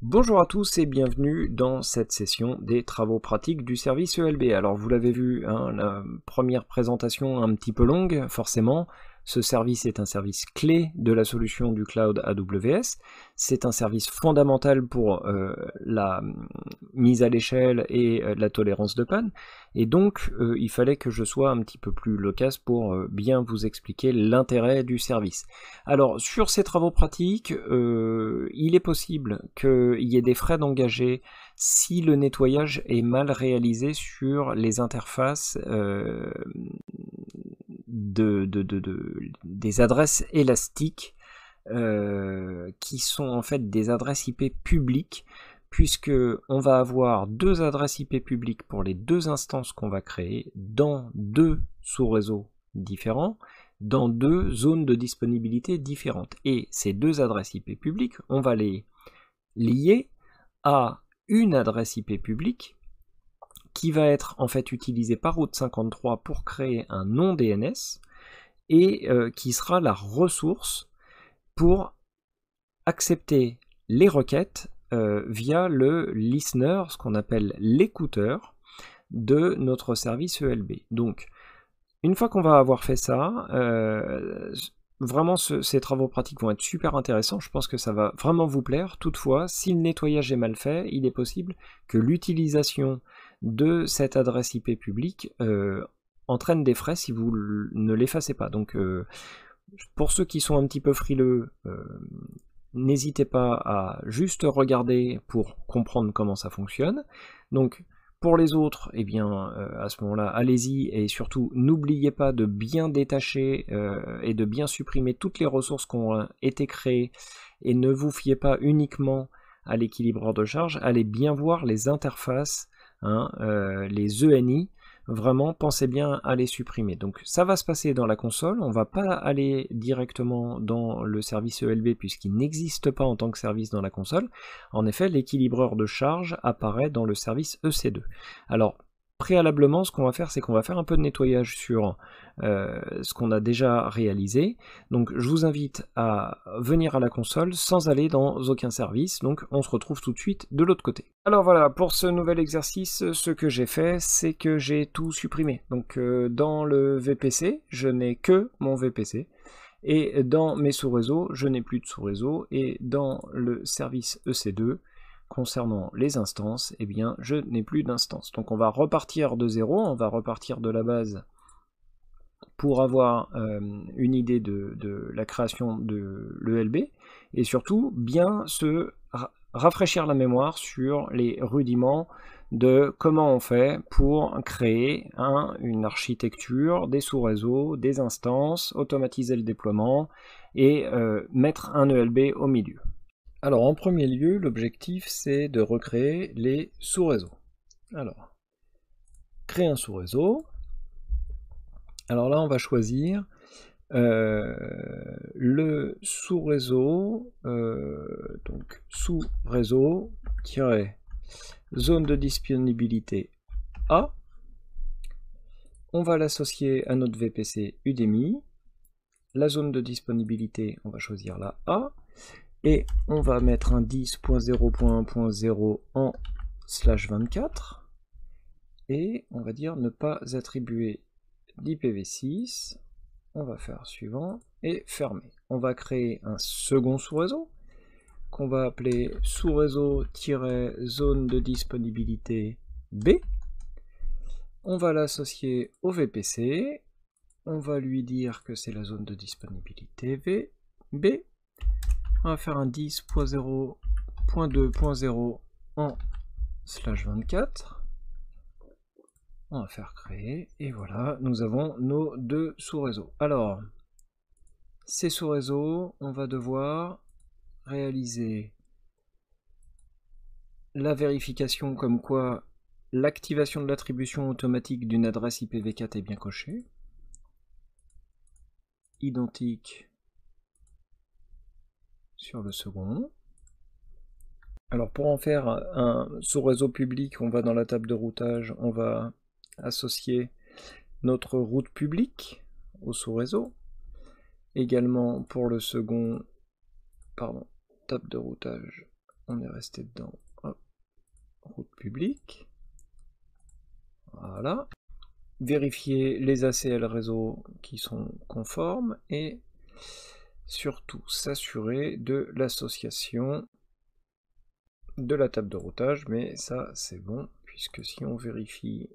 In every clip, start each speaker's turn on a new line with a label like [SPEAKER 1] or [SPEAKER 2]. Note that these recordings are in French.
[SPEAKER 1] Bonjour à tous et bienvenue dans cette session des travaux pratiques du service ELB. Alors vous l'avez vu, hein, la première présentation un petit peu longue, forcément. Ce service est un service clé de la solution du cloud AWS. C'est un service fondamental pour la mise à l'échelle et la tolérance de panne. Et donc, il fallait que je sois un petit peu plus loquace pour bien vous expliquer l'intérêt du service. Alors, sur ces travaux pratiques, il est possible qu'il y ait des frais d'engager si le nettoyage est mal réalisé sur les interfaces des adresses élastiques qui sont en fait des adresses IP publiques, puisque on va avoir deux adresses IP publiques pour les deux instances qu'on va créer dans deux sous-réseaux différents, dans deux zones de disponibilité différentes. Et ces deux adresses IP publiques, on va les lier à une adresse IP publique qui va être en fait utilisée par Route 53 pour créer un nom DNS et qui sera la ressource pour accepter les requêtes via le listener, ce qu'on appelle l'écouteur de notre service ELB. Donc, une fois qu'on va avoir fait ça, vraiment ces travaux pratiques vont être super intéressants. Je pense que ça va vraiment vous plaire. Toutefois, si le nettoyage est mal fait, il est possible que l'utilisation de cette adresse IP publique entraîne des frais si vous ne l'effacez pas. Donc, pour ceux qui sont un petit peu frileux, n'hésitez pas à juste regarder pour comprendre comment ça fonctionne. Donc, pour les autres, eh bien, à ce moment-là, allez-y et surtout, n'oubliez pas de bien détacher et de bien supprimer toutes les ressources qui ont été créées et ne vous fiez pas uniquement à l'équilibreur de charge. Allez bien voir les interfaces, hein, les ENI. Vraiment, pensez bien à les supprimer. Donc ça va se passer dans la console, on ne va pas aller directement dans le service ELB puisqu'il n'existe pas en tant que service dans la console. En effet, l'équilibreur de charge apparaît dans le service EC2. Alors, préalablement, ce qu'on va faire, c'est qu'on va faire un peu de nettoyage sur ce qu'on a déjà réalisé. Donc je vous invite à venir à la console sans aller dans aucun service. Donc on se retrouve tout de suite de l'autre côté. Alors voilà, pour ce nouvel exercice, ce que j'ai fait, c'est que j'ai tout supprimé. Donc dans le VPC, je n'ai que mon VPC. Et dans mes sous-réseaux, je n'ai plus de sous-réseau. Et dans le service EC2, concernant les instances, eh bien, je n'ai plus d'instances. Donc on va repartir de zéro, on va repartir de la base pour avoir une idée de la création de l'ELB, et surtout bien se rafraîchir la mémoire sur les rudiments de comment on fait pour créer une architecture, des sous-réseaux, des instances, automatiser le déploiement et mettre un ELB au milieu. Alors en premier lieu, l'objectif c'est de recréer les sous-réseaux. Alors, créer un sous-réseau. Alors là on va choisir le sous-réseau, donc sous-réseau zone de disponibilité A. On va l'associer à notre VPC Udemy. La zone de disponibilité, on va choisir la A. Et on va mettre un 10.0.1.0 en /24. Et on va dire ne pas attribuer d'IPv6. On va faire suivant et fermer. On va créer un second sous-réseau qu'on va appeler sous-réseau-zone de disponibilité B. On va l'associer au VPC. On va lui dire que c'est la zone de disponibilité B. On va faire un 10.0.2.0 en /24. On va faire créer, et voilà, nous avons nos deux sous-réseaux. Alors, ces sous-réseaux, on va devoir réaliser la vérification comme quoi l'activation de l'attribution automatique d'une adresse IPv4 est bien cochée. Identique sur le second. Alors pour en faire un sous-réseau public, on va dans la table de routage, on va associer notre route publique au sous-réseau. Également pour le second, table de routage, on est resté dedans, hop, route publique, voilà, vérifier les ACL réseau qui sont conformes et surtout s'assurer de l'association de la table de routage, mais ça c'est bon, puisque si on vérifie,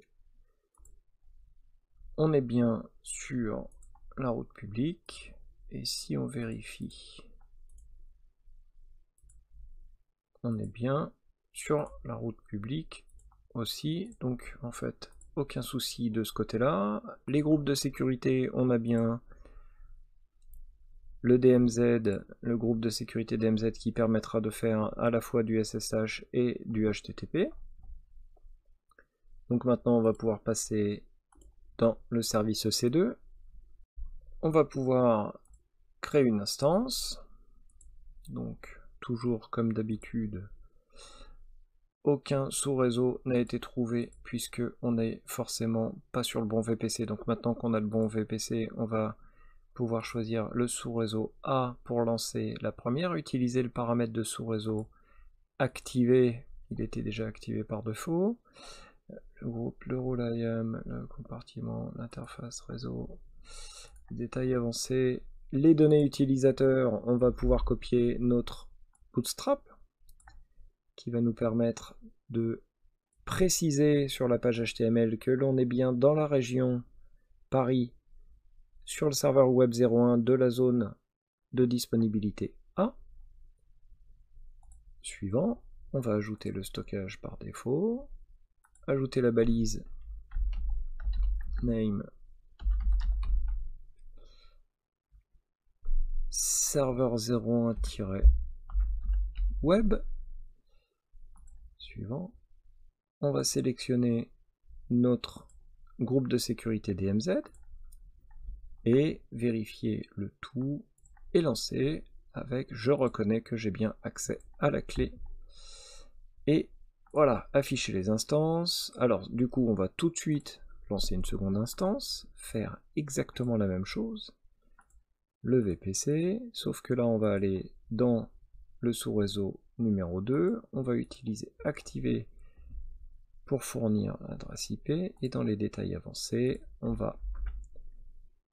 [SPEAKER 1] on est bien sur la route publique, et si on vérifie, on est bien sur la route publique aussi, donc en fait aucun souci de ce côté là. Les groupes de sécurité, on a bien le DMZ, le groupe de sécurité DMZ qui permettra de faire à la fois du SSH et du HTTP. Donc maintenant on va pouvoir passer dans le service EC2. On va pouvoir créer une instance, donc toujours comme d'habitude, aucun sous-réseau n'a été trouvé puisque on n'est forcément pas sur le bon VPC. Donc maintenant qu'on a le bon VPC, on va pouvoir choisir le sous-réseau A pour lancer la première, utiliser le paramètre de sous-réseau activé, il était déjà activé par défaut, le groupe, le rôle IAM, le compartiment, l'interface réseau, détails avancés, les données utilisateurs, on va pouvoir copier notre bootstrap qui va nous permettre de préciser sur la page HTML que l'on est bien dans la région Paris sur le serveur web 01 de la zone de disponibilité A. Suivant, on va ajouter le stockage par défaut, ajouter la balise name serveur 01-web. Suivant, on va sélectionner notre groupe de sécurité DMZ et vérifier le tout et lancer avec je reconnais que j'ai bien accès à la clé. Et voilà, afficher les instances. Alors du coup on va tout de suite lancer une seconde instance, faire exactement la même chose, le VPC, sauf que là on va aller dans le sous-réseau numéro 2, on va utiliser activer pour fournir l'adresse IP, et dans les détails avancés, on va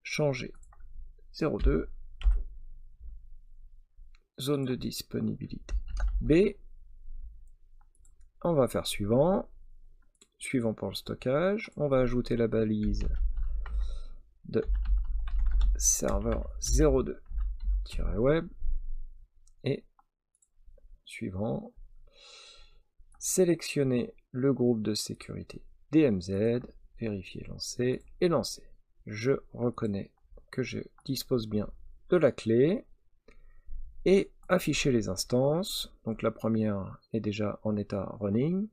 [SPEAKER 1] changer 02, zone de disponibilité B, on va faire suivant pour le stockage, on va ajouter la balise de serveur 02-web, et suivant, sélectionner le groupe de sécurité DMZ, vérifier, lancer et lancer. Je reconnais que je dispose bien de la clé et afficher les instances. Donc la première est déjà en état running.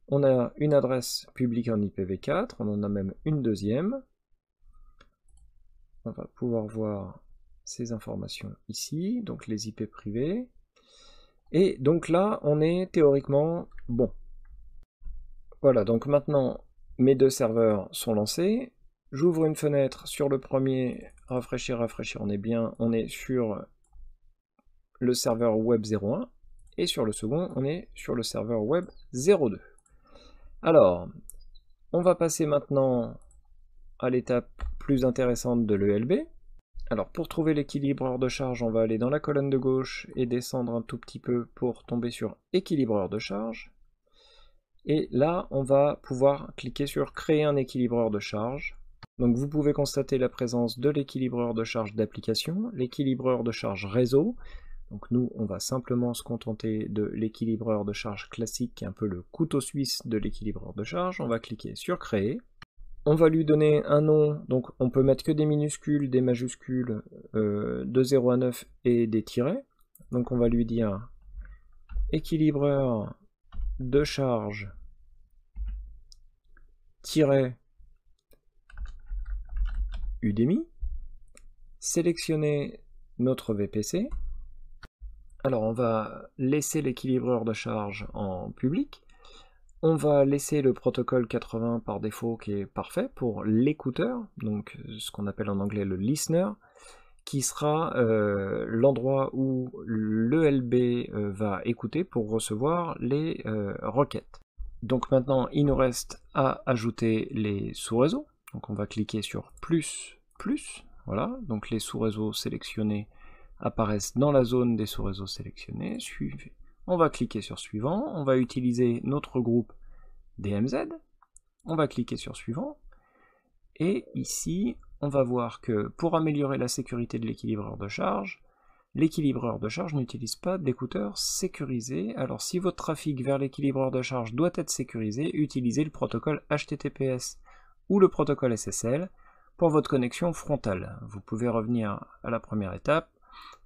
[SPEAKER 1] On a une adresse publique en IPv4, on en a même une deuxième. On va pouvoir voir ces informations ici, donc les IP privés. Et donc là, on est théoriquement bon. Voilà, donc maintenant, mes deux serveurs sont lancés. J'ouvre une fenêtre sur le premier, rafraîchir, on est bien, on est sur le serveur web 01, et sur le second, on est sur le serveur web 02. Alors, on va passer maintenant à l'étape plus intéressante de l'ELB. Alors pour trouver l'équilibreur de charge, on va aller dans la colonne de gauche et descendre un tout petit peu pour tomber sur équilibreur de charge. Et là, on va pouvoir cliquer sur créer un équilibreur de charge. Donc vous pouvez constater la présence de l'équilibreur de charge d'application, l'équilibreur de charge réseau. Donc nous, on va simplement se contenter de l'équilibreur de charge classique, qui est un peu le couteau suisse de l'équilibreur de charge. On va cliquer sur créer. On va lui donner un nom, donc on peut mettre que des minuscules, des majuscules, de 0 à 9 et des tirets. Donc on va lui dire équilibreur de charge Udemy. Sélectionner notre VPC. Alors on va laisser l'équilibreur de charge en public. On va laisser le protocole 80 par défaut qui est parfait pour l'écouteur, donc ce qu'on appelle en anglais le listener. qui sera l'endroit où l'ELB va écouter pour recevoir les requêtes. Donc maintenant, il nous reste à ajouter les sous-réseaux. Donc on va cliquer sur plus, voilà, donc les sous-réseaux sélectionnés apparaissent dans la zone des sous-réseaux sélectionnés. On va cliquer sur suivant, on va utiliser notre groupe DMZ, on va cliquer sur suivant, et ici, on va voir que pour améliorer la sécurité de l'équilibreur de charge n'utilise pas d'écouteurs sécurisés. Alors si votre trafic vers l'équilibreur de charge doit être sécurisé, utilisez le protocole HTTPS ou le protocole SSL pour votre connexion frontale. Vous pouvez revenir à la première étape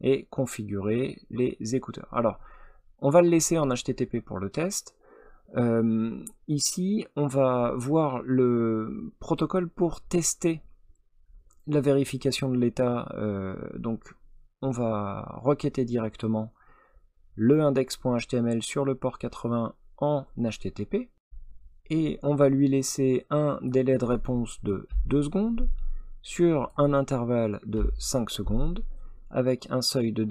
[SPEAKER 1] et configurer les écouteurs. Alors, on va le laisser en HTTP pour le test. Ici, on va voir le protocole pour tester la vérification de l'état. Donc, on va requêter directement le index.html sur le port 80 en HTTP. Et on va lui laisser un délai de réponse de 2 secondes sur un intervalle de 5 secondes avec un seuil de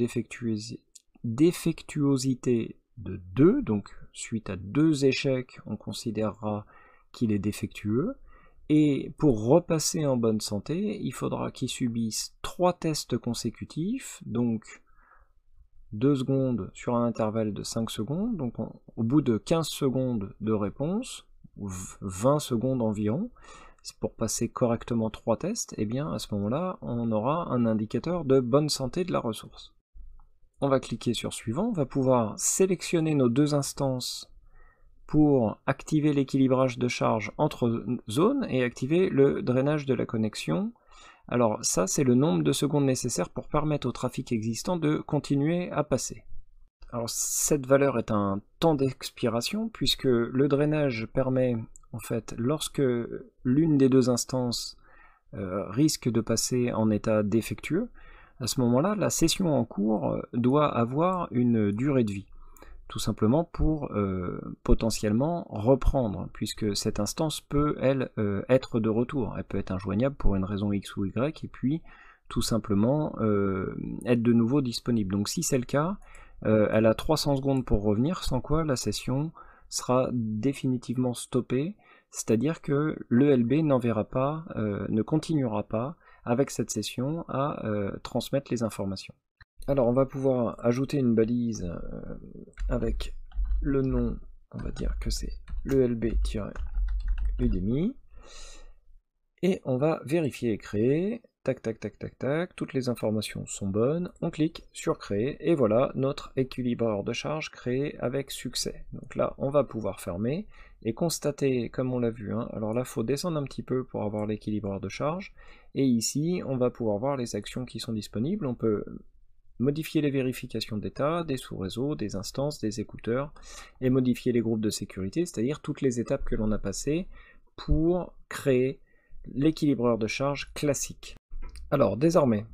[SPEAKER 1] défectuosité de 2, donc suite à 2 échecs, on considérera qu'il est défectueux. Et pour repasser en bonne santé, il faudra qu'il subisse 3 tests consécutifs, donc 2 secondes sur un intervalle de 5 secondes, donc au bout de 15 secondes de réponse, ou 20 secondes environ, pour passer correctement 3 tests, et bien à ce moment-là, on aura un indicateur de bonne santé de la ressource. On va cliquer sur suivant, on va pouvoir sélectionner nos 2 instances pour activer l'équilibrage de charge entre zones et activer le drainage de la connexion. Alors ça, c'est le nombre de secondes nécessaires pour permettre au trafic existant de continuer à passer. Alors cette valeur est un temps d'expiration puisque le drainage permet, en fait, lorsque l'une des 2 instances risque de passer en état défectueux, à ce moment-là, la session en cours doit avoir une durée de vie. Tout simplement pour potentiellement reprendre, puisque cette instance peut, elle, être de retour. Elle peut être injoignable pour une raison X ou Y, et puis tout simplement être de nouveau disponible. Donc si c'est le cas, elle a 300 secondes pour revenir, sans quoi la session sera définitivement stoppée, c'est-à-dire que l'ELB n'enverra pas, ne continuera pas avec cette session à transmettre les informations. Alors on va pouvoir ajouter une balise avec le nom, on va dire que c'est l'ELB-Udemy, et on va vérifier et créer, tac tac tac tac tac, toutes les informations sont bonnes, on clique sur créer, et voilà notre équilibreur de charge créé avec succès. Donc là on va pouvoir fermer, et constater, comme on l'a vu, hein, alors là il faut descendre un petit peu pour avoir l'équilibreur de charge, et ici on va pouvoir voir les actions qui sont disponibles, on peut modifier les vérifications d'état, des sous-réseaux, des instances, des écouteurs, et modifier les groupes de sécurité, c'est-à-dire toutes les étapes que l'on a passées pour créer l'équilibreur de charge classique. Alors désormais,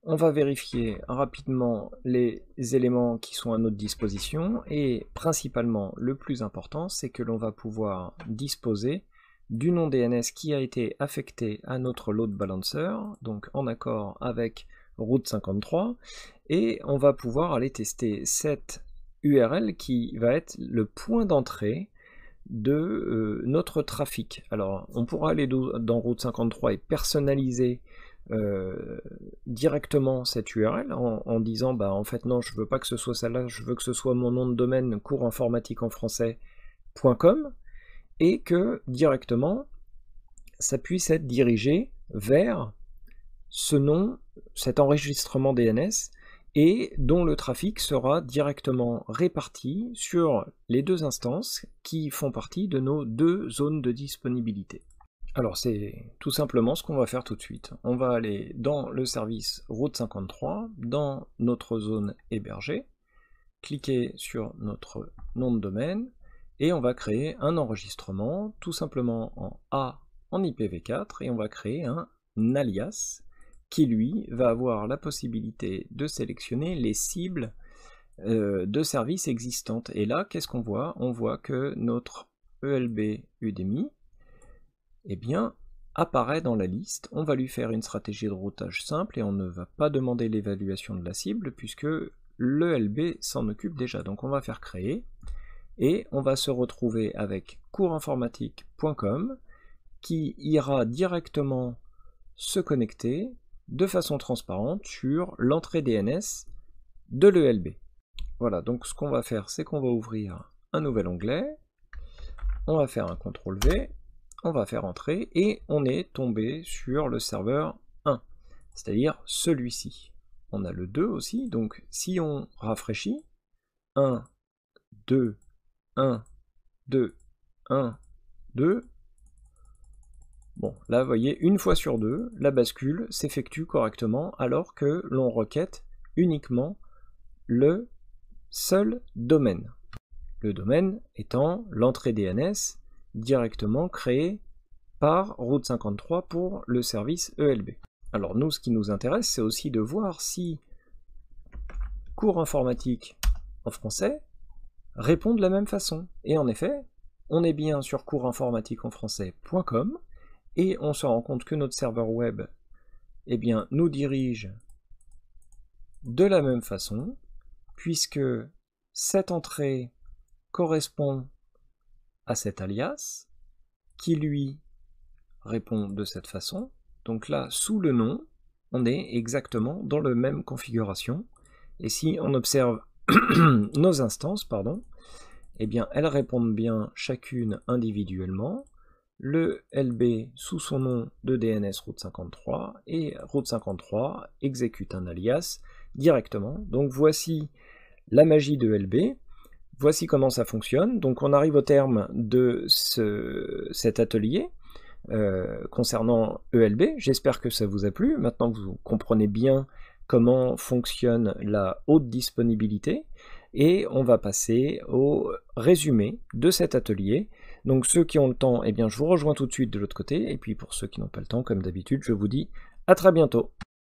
[SPEAKER 1] on va vérifier rapidement les éléments qui sont à notre disposition, et principalement le plus important, c'est que l'on va pouvoir disposer du nom DNS qui a été affecté à notre load balancer, donc en accord avec Route 53, et on va pouvoir aller tester cette URL qui va être le point d'entrée de notre trafic. Alors on pourra aller dans Route 53 et personnaliser directement cette URL en disant bah en fait non, je veux pas que ce soit celle-là, je veux que ce soit mon nom de domaine courseinformatiqueenfrançais.com, et que directement ça puisse être dirigé vers ce nom, cet enregistrement DNS, et dont le trafic sera directement réparti sur les 2 instances qui font partie de nos 2 zones de disponibilité. Alors c'est tout simplement ce qu'on va faire tout de suite. On va aller dans le service Route 53, dans notre zone hébergée, cliquer sur notre nom de domaine, et on va créer un enregistrement tout simplement en A en IPv4, et on va créer un alias qui lui va avoir la possibilité de sélectionner les cibles de services existantes. Et là, qu'est-ce qu'on voit? On voit que notre ELB Udemy, eh bien, apparaît dans la liste. On va lui faire une stratégie de routage simple et on ne va pas demander l'évaluation de la cible puisque le LB s'en occupe déjà. Donc on va faire créer et on va se retrouver avec coursinformatique.com qui ira directement se connecter de façon transparente sur l'entrée DNS de l'ELB. Voilà, donc ce qu'on va faire, c'est qu'on va ouvrir un nouvel onglet, on va faire un CTRL-V, on va faire entrer, et on est tombé sur le serveur 1, c'est-à-dire celui-ci. On a le 2 aussi, donc si on rafraîchit, 1, 2, 1, 2, 1, 2, bon, là, vous voyez, une fois sur deux, la bascule s'effectue correctement alors que l'on requête uniquement le seul domaine. Le domaine étant l'entrée DNS directement créée par Route 53 pour le service ELB. Alors nous, ce qui nous intéresse, c'est aussi de voir si cours informatique en français répond de la même façon. Et en effet, on est bien sur coursinformatiqueenfrançais.com et on se rend compte que notre serveur web nous dirige de la même façon, puisque cette entrée correspond à cet alias, qui lui répond de cette façon. Donc là, sous le nom, on est exactement dans la même configuration. Et si on observe nos instances, elles répondent bien chacune individuellement. Le LB sous son nom de DNS Route 53 et Route 53 exécute un alias directement. Donc voici la magie de LB. Voici comment ça fonctionne. Donc on arrive au terme de cet atelier concernant ELB. J'espère que ça vous a plu. Maintenant vous comprenez bien comment fonctionne la haute disponibilité. Et on va passer au résumé de cet atelier. Donc ceux qui ont le temps, je vous rejoins tout de suite de l'autre côté. Et puis pour ceux qui n'ont pas le temps, comme d'habitude, je vous dis à très bientôt.